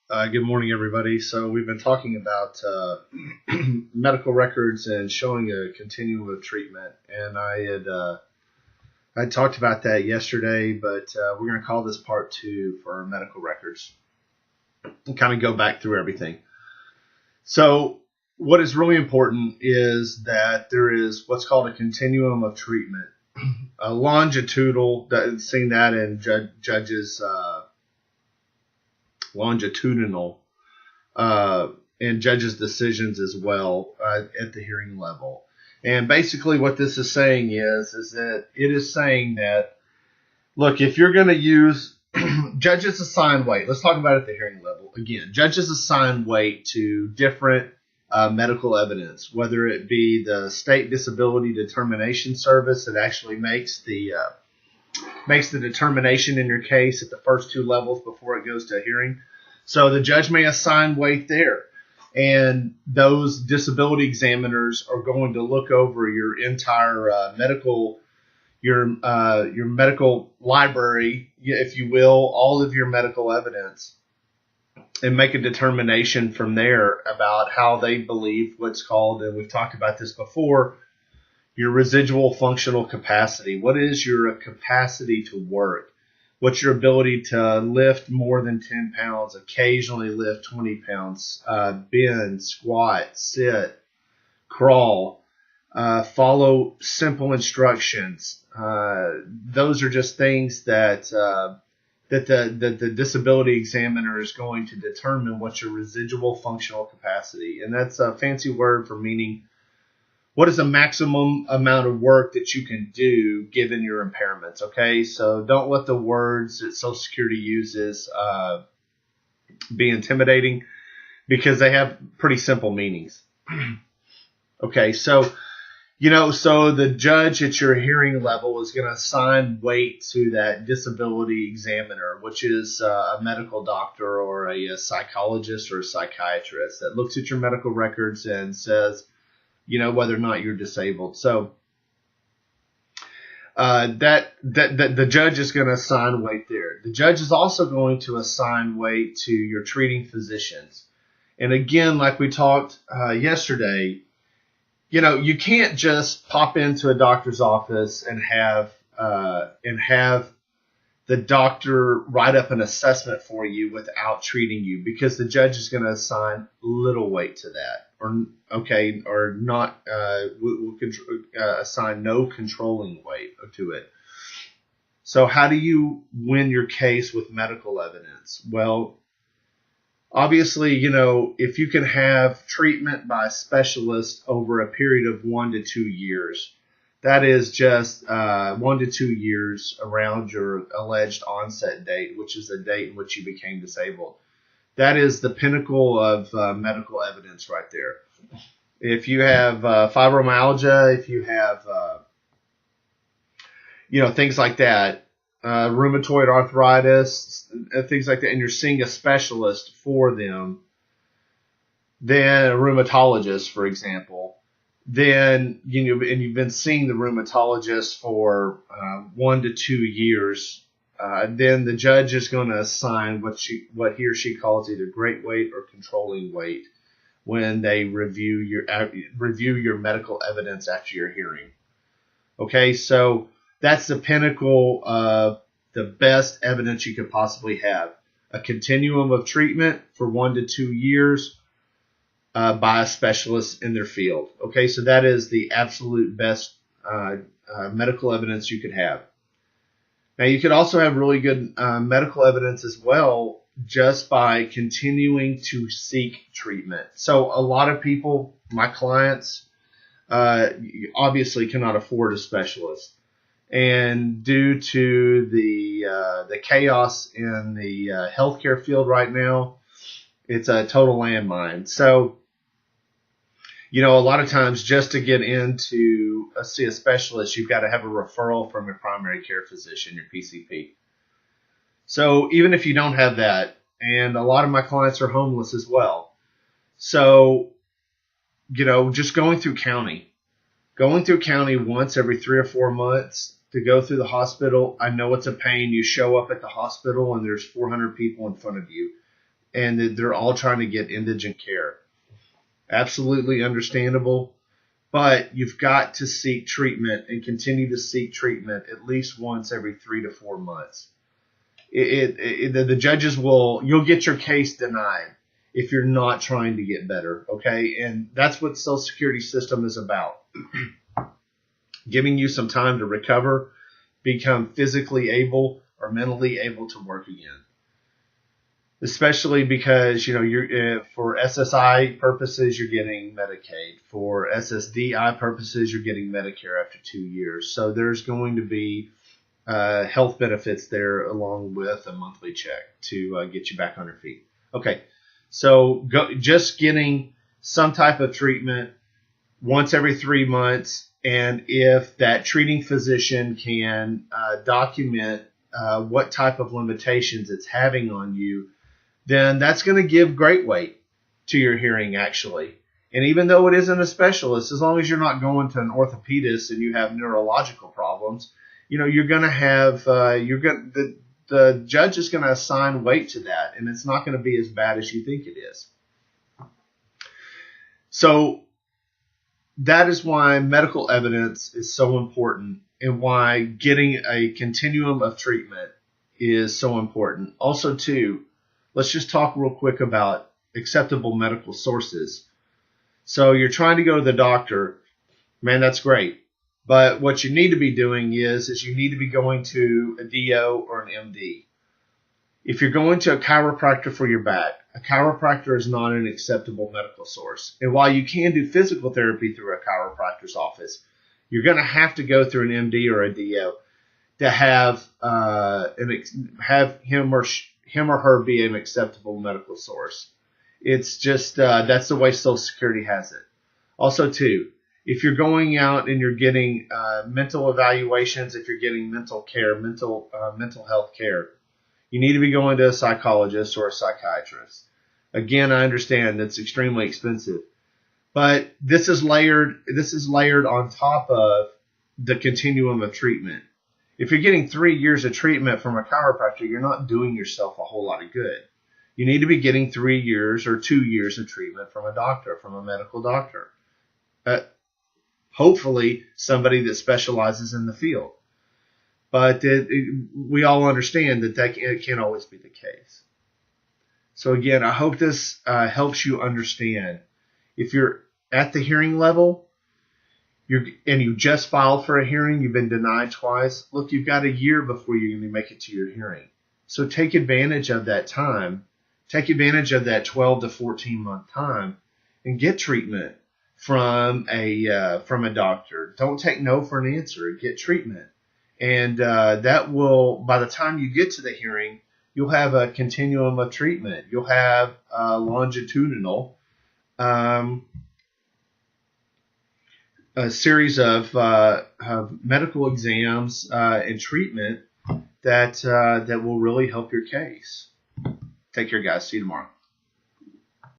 Good morning, everybody. So we've been talking about medical records and showing a continuum of treatment, and I talked about that yesterday, but we're going to call this part two for medical records and kind of go back through everything. So what is really important is that there is what's called a continuum of treatment, a longitudinal. Seeing that in Judge's longitudinal and judges' decisions as well at the hearing level. And basically what this is saying is that it is saying that, look, if you're going to use judges assign weight, let's talk about it at the hearing level. Again, judges assign weight to different medical evidence, whether it be the state disability determination service that actually makes the determination in your case at the first two levels before it goes to a hearing. So the judge may assign weight there. And those disability examiners are going to look over your entire medical library, if you will, all of your medical evidence, and make a determination from there about how they believe what's called, and we've talked about this before, your residual functional capacity. What is your capacity to work? What's your ability to lift more than 10 pounds, occasionally lift 20 pounds, bend, squat, sit, crawl, follow simple instructions. Those are just things that the disability examiner is going to determine what's your residual functional capacity. And that's a fancy word for meaning what is the maximum amount of work that you can do given your impairments, okay? So don't let the words that Social Security uses be intimidating, because they have pretty simple meanings. Okay, so the judge at your hearing level is going to assign weight to that disability examiner, which is a medical doctor or a psychologist or a psychiatrist that looks at your medical records and says, whether or not you're disabled. So the judge is going to assign weight there. The judge is also going to assign weight to your treating physicians. And again, like we talked yesterday, you can't just pop into a doctor's office and have the doctor write up an assessment for you without treating you, because the judge is going to assign little weight to that, or not will assign no controlling weight to it. So how do you win your case with medical evidence? Well, obviously, if you can have treatment by a specialist over a period of 1 to 2 years, that is just 1 to 2 years around your alleged onset date, which is the date in which you became disabled. That is the pinnacle of medical evidence right there. If you have fibromyalgia, if you have things like that, rheumatoid arthritis, things like that, and you're seeing a specialist for them, then a rheumatologist, for example, then and you've been seeing the rheumatologist for 1 to 2 years, then the judge is going to assign what he or she calls either great weight or controlling weight when they review your medical evidence after your hearing. Okay, so that's the pinnacle of the best evidence you could possibly have. A continuum of treatment for 1 to 2 years by a specialist in their field. Okay, so that is the absolute best medical evidence you could have. Now, you could also have really good medical evidence as well just by continuing to seek treatment. So a lot of people, my clients, obviously cannot afford a specialist. And due to the chaos in the healthcare field right now, it's a total landmine. So, a lot of times just to get into see a specialist, you've got to have a referral from your primary care physician, your PCP. So even if you don't have that, and a lot of my clients are homeless as well. So, just going through county once every 3 or 4 months to go through the hospital. I know it's a pain. You show up at the hospital and there's 400 people in front of you. and that they're all trying to get indigent care. Absolutely understandable, but you've got to seek treatment and continue to seek treatment at least once every 3 to 4 months. The judges you'll get your case denied if you're not trying to get better, okay? And that's what the Social Security system is about. Giving you some time to recover, become physically able or mentally able to work again. Especially because, you're for SSI purposes, you're getting Medicaid. For SSDI purposes, you're getting Medicare after 2 years. So there's going to be health benefits there along with a monthly check to get you back on your feet. Okay, so just getting some type of treatment once every 3 months, and if that treating physician can document what type of limitations it's having on you, then that's going to give great weight to your hearing, actually. And even though it isn't a specialist, as long as you're not going to an orthopedist and you have neurological problems, you're going to have the judge is going to assign weight to that, and it's not going to be as bad as you think it is. So that is why medical evidence is so important, and why getting a continuum of treatment is so important. Also, too, let's just talk real quick about acceptable medical sources. So you're trying to go to the doctor. Man, that's great. But what you need to be doing is you need to be going to a DO or an MD. If you're going to a chiropractor for your back, a chiropractor is not an acceptable medical source. And while you can do physical therapy through a chiropractor's office, you're going to have to go through an MD or a DO to have him or her be an acceptable medical source. It's just that's the way Social Security has it. Also, too, if you're going out and you're getting mental evaluations, if you're getting mental health care, you need to be going to a psychologist or a psychiatrist. Again, I understand that's extremely expensive, but this is layered on top of the continuum of treatment. If you're getting 3 years of treatment from a chiropractor, you're not doing yourself a whole lot of good. You need to be getting 3 years or 2 years of treatment from a doctor, from a medical doctor. Hopefully somebody that specializes in the field. But we all understand that it can't always be the case. So again, I hope this helps you understand. If you're at the hearing level, and you just filed for a hearing, you've been denied twice, look, you've got a year before you're going to make it to your hearing. So take advantage of that time. Take advantage of that 12 to 14 month time and get treatment from a doctor. Don't take no for an answer. Get treatment. And that will, by the time you get to the hearing, you'll have a continuum of treatment. You'll have longitudinal, a series of medical exams and treatment that will really help your case. Take care, guys. See you tomorrow.